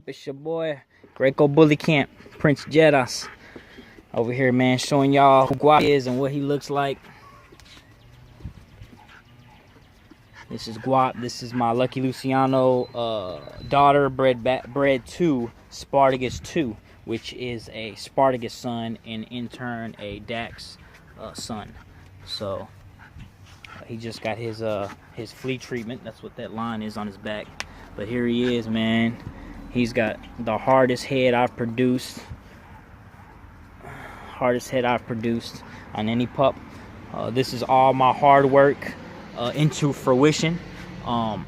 up? It's your boy, Greco Bully Camp, Prince Jedas. Over here, man, showing y'all who Guap is and what he looks like. This is Guap. This is my lucky Luciano daughter, bred to Spartacus 2, which is a Spartacus son and in turn a Dax son. So he just got his flea treatment. That's what that line is on his back. But here he is, man. He's got the hardest head I've produced. Hardest head I've produced on any pup. This is all my hard work into fruition. From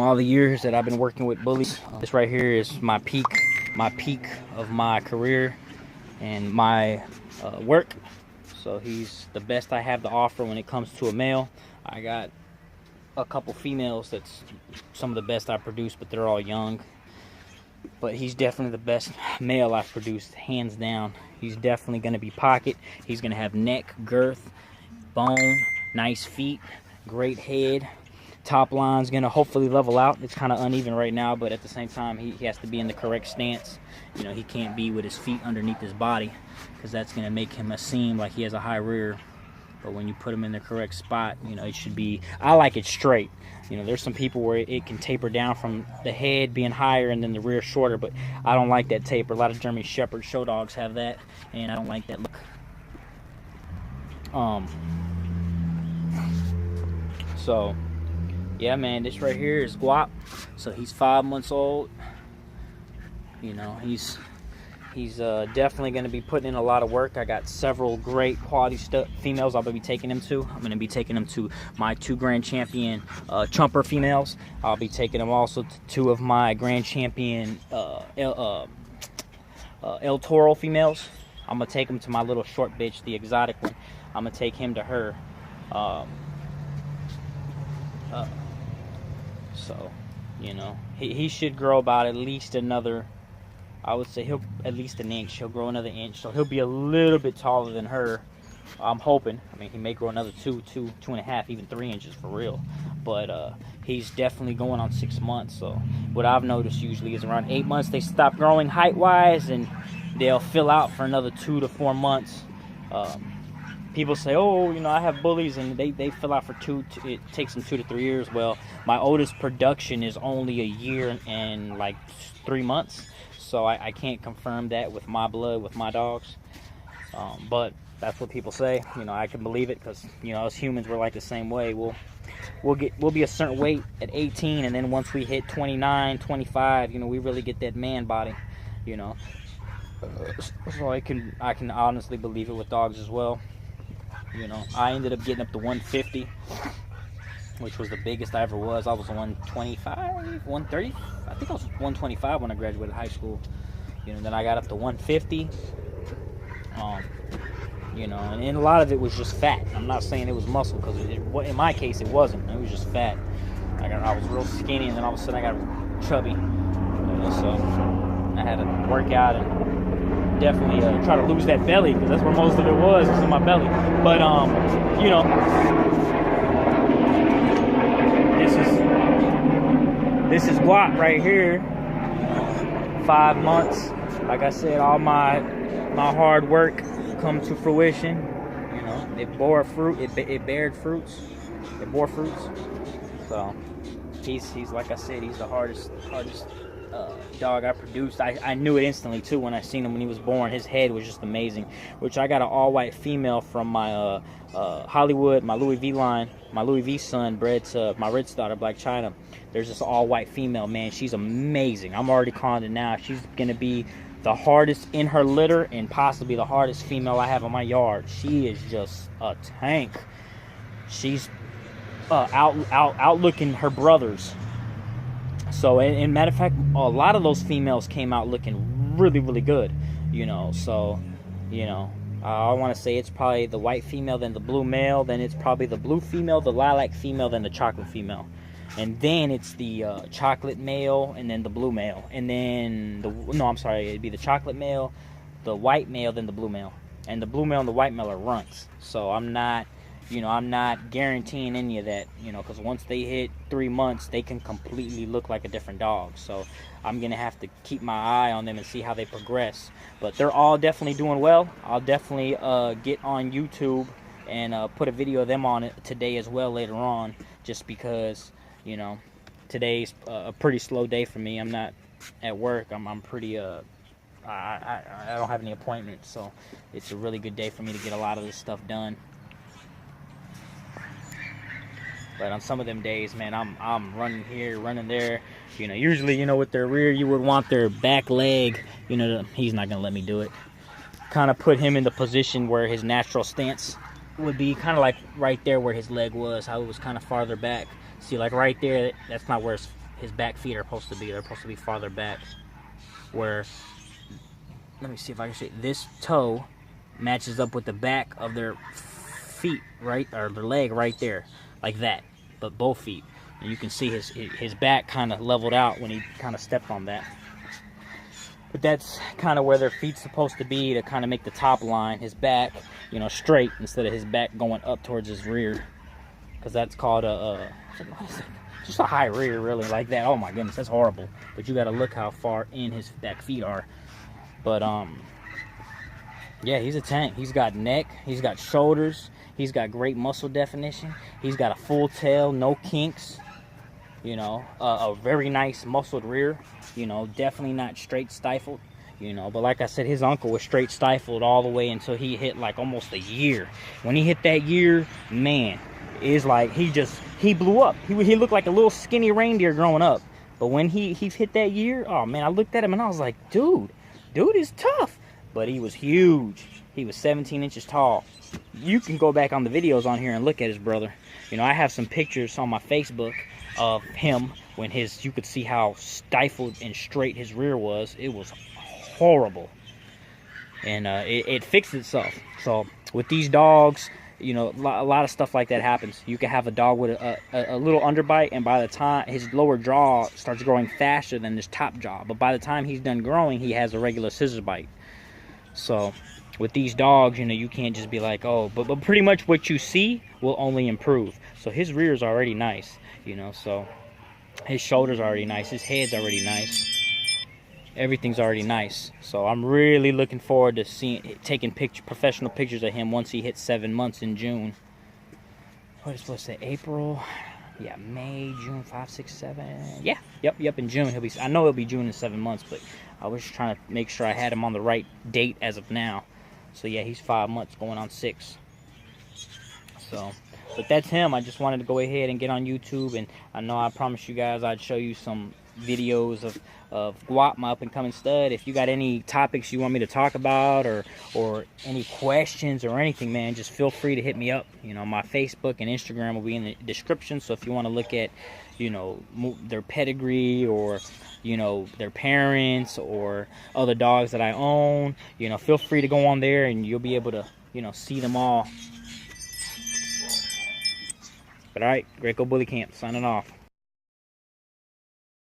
all the years that I've been working with bullies, this right here is my peak of my career and my work. So he's the best I have to offer when it comes to a male. I got a couple females that's some of the best I produced, but they're all young. But he's definitely the best male I've produced, hands down. He's definitely going to be pocket. He's going to have neck, girth, bone, nice feet, great head. Top line's going to hopefully level out. It's kind of uneven right now, but at the same time, he has to be in the correct stance. You know, he can't be with his feet underneath his body, because that's going to make him seem like he has a high rear. But when you put him in the correct spot, you know, it should be, I like it straight. You know, there's some people where it can taper down from the head being higher and then the rear shorter, but I don't like that taper. A lot of German Shepherd show dogs have that, and I don't like that look. So yeah, man, this right here is Guap. So he's 5 months old. You know, he's definitely going to be putting in a lot of work. I got several great quality females I'll be taking him to. I'm going to be taking him to my 2 Grand Champion Chumper females. I'll be taking him also to 2 of my Grand Champion El Toro females. I'm going to take him to my little short bitch, the exotic one. I'm going to take him to her. So, you know, he should grow about at least another, I would say he'll at least an inch. He'll grow another inch, so he'll be a little bit taller than her. I'm hoping. I mean, he may grow another 2.5, even 3 inches for real. But he's definitely going on 6 months. So what I've noticed usually is around 8 months they stop growing height-wise, and they'll fill out for another 2 to 4 months. People say, oh, you know, I have bullies and they fill out for it takes them 2 to 3 years. Well, my oldest production is only a year and like 3 months. So I can't confirm that with my blood, with my dogs. But that's what people say. You know, I can believe it because, you know, as humans, we're like the same way. We'll be a certain weight at 18, and then once we hit 29, 25, you know, we really get that man body, you know. So I can honestly believe it with dogs as well. You know, I ended up getting up to 150, which was the biggest I ever was. I was 125, 130. I think I was 125 when I graduated high school. You know, then I got up to 150. You know, and a lot of it was just fat. I'm not saying it was muscle, because in my case it wasn't. It was just fat. I was real skinny, and then all of a sudden I got chubby. You know, so I had to work out and definitely try to lose that belly, because that's where most of it was in my belly. But you know, this is Guap right here. 5 months. Like I said, all my hard work come to fruition. You know, it bore fruit. It bared fruits. It bore fruits. So he's like I said, he's the hardest dog I produced. I knew it instantly too when I seen him when he was born. His head was just amazing. Which I got an all-white female from my Hollywood, my Louis V line, my Louis V son, bred to my Ritz daughter, Black China. There's this all-white female, man. She's amazing. I'm already calling it now. She's gonna be the hardest in her litter and possibly the hardest female I have in my yard. She is just a tank. She's outlooking her brothers. So, and matter of fact, a lot of those females came out looking really, really good, you know. So, you know, I want to say it's probably the white female, then the blue male, then it's probably the blue female, the lilac female, then the chocolate female. And then it's the chocolate male, and then the blue male. And then, it'd be the chocolate male, the white male, then the blue male. And the blue male and the white male are runts. So I'm not, you know, I'm not guaranteeing any of that, you know, because once they hit 3 months, they can completely look like a different dog. So I'm going to have to keep my eye on them and see how they progress. But they're all definitely doing well. I'll definitely get on YouTube and put a video of them on it today as well later on, just because, you know, today's a pretty slow day for me. I'm not at work. I'm pretty, I don't have any appointments, so it's a really good day for me to get a lot of this stuff done. But on some of them days, man, I'm running here, running there. You know, usually, you know, with their rear, you would want their back leg. You know, he's not gonna let me do it. Kind of put him in the position where his natural stance would be, kind of like right there where his leg was, how it was kind of farther back. See, like right there, that's not where his back feet are supposed to be. They're supposed to be farther back. Where, let me see if I can say, this toe matches up with the back of their feet, right, or their leg right there. Like that, but both feet. And you can see his back kind of leveled out when he kind of stepped on that. But that's kind of where their feet's supposed to be, to kind of make the top line, his back, you know, straight, instead of his back going up towards his rear. Because that's called just a high rear, really, like that. Oh my goodness, that's horrible. But you got to look how far in his back feet are. But yeah, he's a tank. He's got neck, he's got shoulders. He's got great muscle definition. He's got a full tail, no kinks. You know, a very nice muscled rear. You know, definitely not straight stifled. You know, but like I said, his uncle was straight stifled all the way until he hit like almost a year. When he hit that year, man, it's like he blew up. He looked like a little skinny reindeer growing up. But when he hit that year, oh man, I looked at him and I was like, dude is tough. But he was huge. He was 17 inches tall. You can go back on the videos on here and look at his brother. You know, I have some pictures on my Facebook of him when you could see how stifled and straight his rear was. It was horrible. And it fixed itself. So with these dogs, you know, a lot of stuff like that happens. You can have a dog with a little underbite, and by the time his lower jaw starts growing faster than his top jaw, but by the time he's done growing, he has a regular scissors bite. So with these dogs, you know, you can't just be like, oh, but pretty much what you see will only improve. So his rear is already nice, you know, so his shoulders are already nice, his head's already nice, everything's already nice. So I'm really looking forward to taking professional pictures of him once he hits 7 months in June. What is supposed to say, April? Yeah, May, June, 5, 6, 7. Yeah, yep, in June. I know it'll be June in 7 months, but I was just trying to make sure I had him on the right date as of now. So yeah, he's 5 months going on 6. So, but that's him. I just wanted to go ahead and get on YouTube, and I know I promised you guys I'd show you some videos of Guap, my up-and-coming stud. If you got any topics you want me to talk about, or any questions or anything, man, just feel free to hit me up. You know, my Facebook and Instagram will be in the description, so if you want to look at, you know, their pedigree, or, you know, their parents, or other dogs that I own, you know, feel free to go on there and you'll be able to, you know, see them all. But all right, Greco Bully Camp signing off.